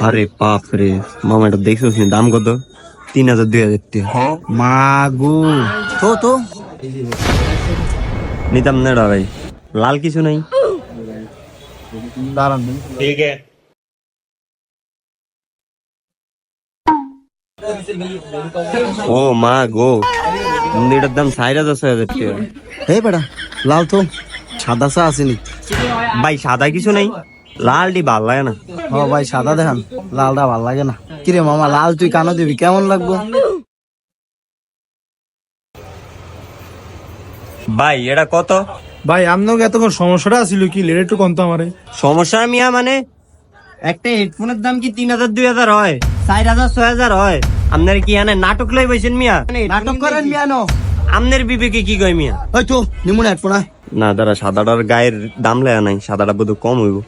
আরে বাপ রে মামা, এটা দেখছো দাম কত? 3000 2000 মা গো, তো নিতাম না ভাই, লাল কিছু নাই। দাঁড়ান, ठीक है। ও মা গো, এটার দাম 4500 টাকা। এই বেটা, লাল তো সাদা চা আসেনি ভাই সাদা কিছু নাই, লালটি ভাল লাগে না। ও ভাই, সাদা দেখান, লালটা ভাল লাগে না। কিরে মামা, লাল তুই কানো দিবি, কেমন লাগবো? ভাই এটা কত? ভাই আপনাকে এতক্ষণ সমস্যাটা ছিল কি, লেট একটু কম তো আমারে। সমস্যা মিয়া মানে একটা হেডফোনের দাম কি 3000 2000 হয়, 4000 6000 হয়? আপনার কি এনে নাটক লই বইছেন মিয়া? নাটক করেন মিয়ানো, আপনার বিবেকে কি কয় মিয়া? ওই তো নিমুন হেডফোন। না দাঁড়া, সাদাটার গায়ের দাম লেয়া নাই, সাদাটা বোধ কম হইব।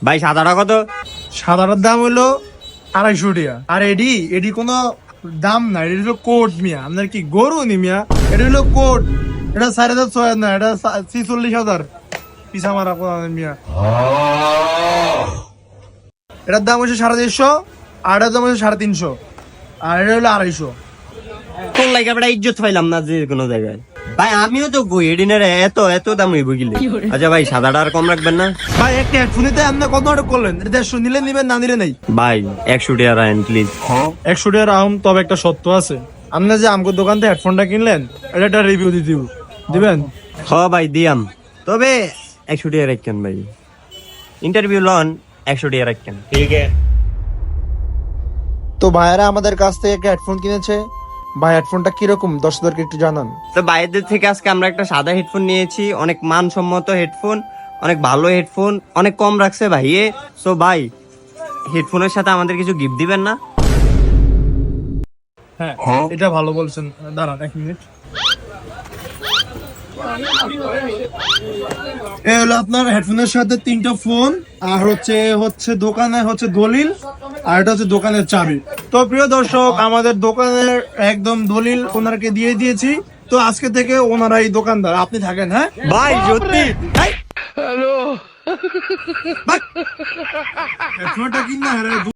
ভাই সাদাটা কত? সাদাটার দাম হলো 250 টাকা। আর এডি কোনো দাম না, এটা হলো কোট মিয়া। আপনার কি গরু নি মিয়া? এটা হলো কোট, এটা 4000 6000 না, এটা 46,000 পিছা মারা মিয়া। এটার দাম হচ্ছে 150, আর এটার দাম হচ্ছে 350, আর এটা হলো 250। কোন লাগে আমরা ইজ্জত পাইলাম না যে কোনো জায়গায়। ভাই আমিও তো কই এডিনের এত এত দাম হইব গিলে। আচ্ছা ভাই সাদাটা আর কম রাখবেন না? ভাই একটা হেডফোন নিতে আপনি কত টাকা করলেন? এটা 150 নিলে নিবেন, না নিলে নাই। ভাই 100 টাকা রাখেন প্লিজ। 100 টাকার আম, তবে একটা সত্য আছে। আপনি যে আমগো দোকান থেকে হেডফোনটা কিনলেন, এটা একটা রিভিউ দিবেন? হ ভাই দিয়াম, তবে 100 টাকা রাখেন ভাই। ইন্টারভিউ লন, 100 টাকা রাখেন। ठीक है। তো ভাইয়ারা আমাদের কাছ থেকে একটা হেডফোন কিনেছে। ভাই হেডফোনটা কিরকম দর্শকদেরকে একটু জানান। তো বাইরের থেকে আজকে আমরা একটা সাদা হেডফোন নিয়েছি, অনেক মানসম্মত হেডফোন, অনেক ভালো হেডফোন, অনেক কম রাখছে ভাই। সো ভাই হেডফোনের সাথে আমাদের কিছু গিফট দিবেন না? হ্যাঁ, এটা ভালো বলছেন। দাঁড়ান 1 মিনিট। এই হলো আপনার হেডফোনের সাথে 3টা ফোন, আর হচ্ছে দোকানে হচ্ছে দলিল, আর এটা হচ্ছে দোকানের চাবি। তো প্রিয় দর্শক, আমাদের দোকানের একদম দলিল ওনারকে দিয়ে দিয়েছি। তো আজকে থেকে ওনারাই দোকানদার, আপনি থাকেন। হ্যাঁ ভাই সত্যি? হেডফোনটা কিনা